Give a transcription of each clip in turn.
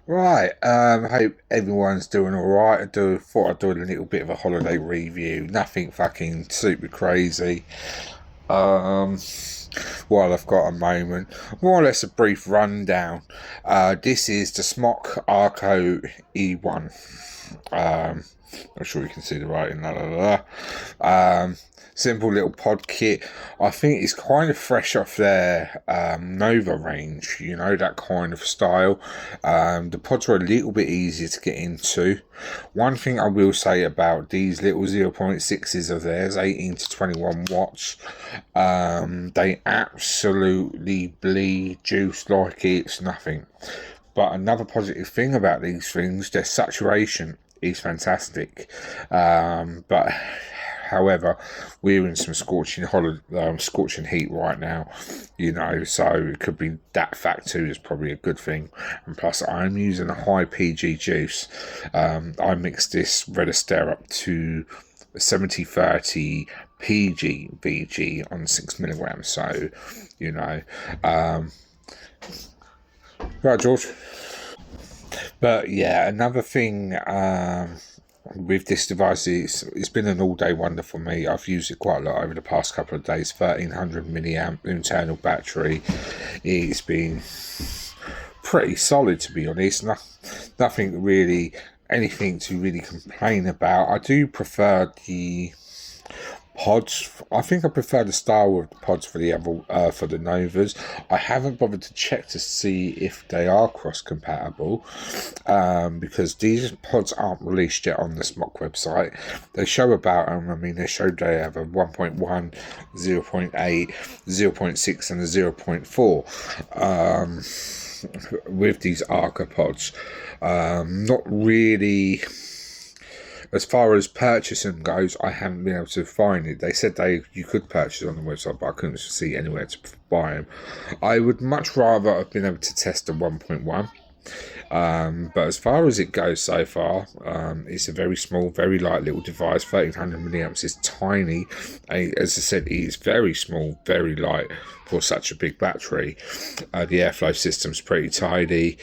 Right, hope everyone's doing alright. Thought I'd do a little bit of a holiday review. Nothing fucking super crazy. Um, while I've got a moment, more or less a brief rundown. This is the Smock Arco E1. Um, I'm sure you can see the writing. La, la, la, la. Simple little pod kit. I think it's kind of fresh off their Nova range, you know, that kind of style. The pods are a little bit easier to get into. One thing I will say about these little 0.6s of theirs, 18 to 21 watts, they absolutely bleed juice like it's nothing. But another positive thing about these things, their saturation is fantastic. But however, we're in some scorching heat right now, you know, so it could be that fact too is probably a good thing. And plus, I'm using a high PG juice. I mixed this Red Aster up to 70/30 PG VG on 6 milligrams, so you know, right, George. But yeah, another thing with this device is it's been an all-day wonder for me. I've used it quite a lot over the past couple of days. 1300 milliamp internal battery. It's been pretty solid, to be honest. Nothing really, anything to really complain about. I do prefer the pods. I think I prefer the style of the pods for the for the Novas. I haven't bothered to check to see if they are cross compatible, because these pods aren't released yet on the Smock website. They show about them. I mean, they show they have a 1.1, 0.8, 0.6 and a 0.4 with these Arca pods. Not really. As far as purchasing goes, I haven't been able to find it. They said you could purchase it on the website, but I couldn't see anywhere to buy them. I would much rather have been able to test the 1.1. But as far as it goes so far, it's a very small, very light little device. 1300 milliamps is tiny. As I said, it's very small, very light for such a big battery. The airflow system's pretty tidy.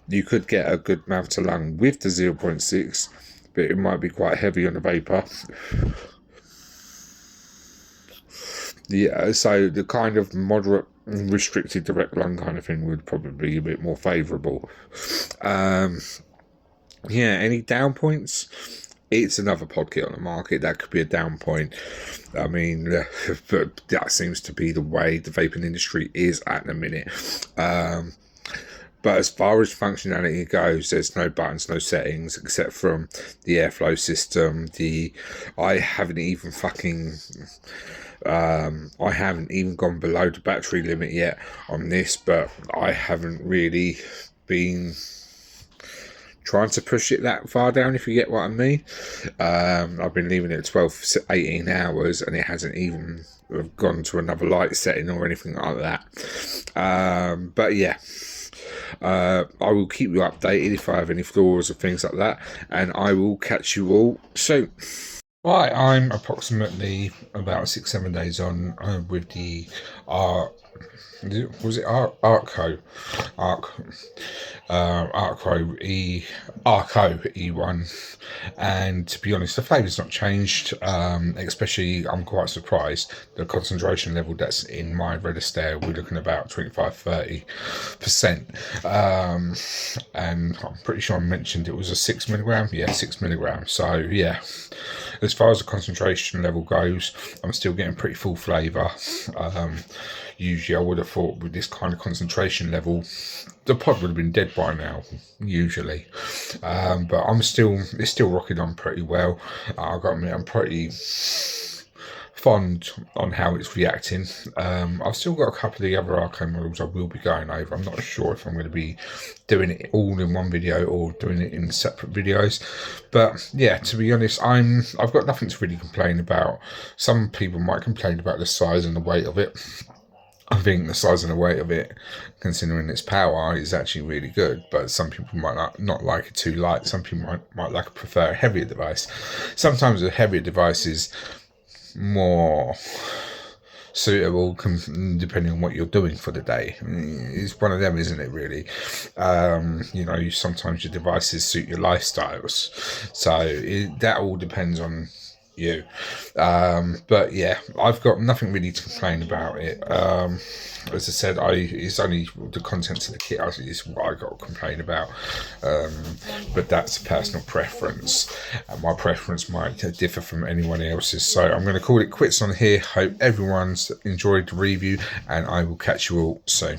You could get a good mouth to lung with the 0.6, but it might be quite heavy on the vapor. Yeah, so the kind of moderate restricted direct lung kind of thing would probably be a bit more favourable. Yeah, any down points? It's another pod kit on the market. That could be a down point. I mean, but that seems to be the way the vaping industry is at the minute. But as far as functionality goes, there's no buttons, no settings, except from the airflow system. I haven't even gone below the battery limit yet on this, but I haven't really been trying to push it that far down, if you get what I mean. I've been leaving it at 12, 18 hours, and it hasn't even gone to another light setting or anything like that. But yeah. I will keep you updated if I have any flaws or things like that, and I will catch you all soon. Right, I'm approximately about 6-7 days on with the was it Arco Arco E1, and to be honest, the flavour's not changed. Especially, I'm quite surprised the concentration level that's in my Red Aster. We're looking about 25-30%, and I'm pretty sure I mentioned it was a 6 milligram. Yeah, 6 milligrams. So yeah. As far as the concentration level goes, I'm still getting pretty full flavour. Usually I would have thought with this kind of concentration level, the pod would have been dead by now, usually. But it's still rocking on pretty well. I've got to admit, I'm pretty fond on how it's reacting. I've still got a couple of the other Arco models I will be going over. I'm not sure if I'm going to be doing it all in one video or doing it in separate videos, but yeah, to be honest, I've got nothing to really complain about. Some people might complain about the size and the weight of it. I think the size and the weight of it, considering its power, is actually really good. But some people might not like it too light. Some people might prefer a heavier device. Sometimes a heavier device is more suitable depending on what you're doing for the day. It's one of them, isn't it, really? You know, sometimes your devices suit your lifestyles, so that all depends on you. But yeah, I've got nothing really to complain about it. As I said, it's only the contents of the kit is what I got to complain about. But that's a personal preference, and my preference might differ from anyone else's. So I'm going to call it quits on here. Hope everyone's enjoyed the review, and I will catch you all soon.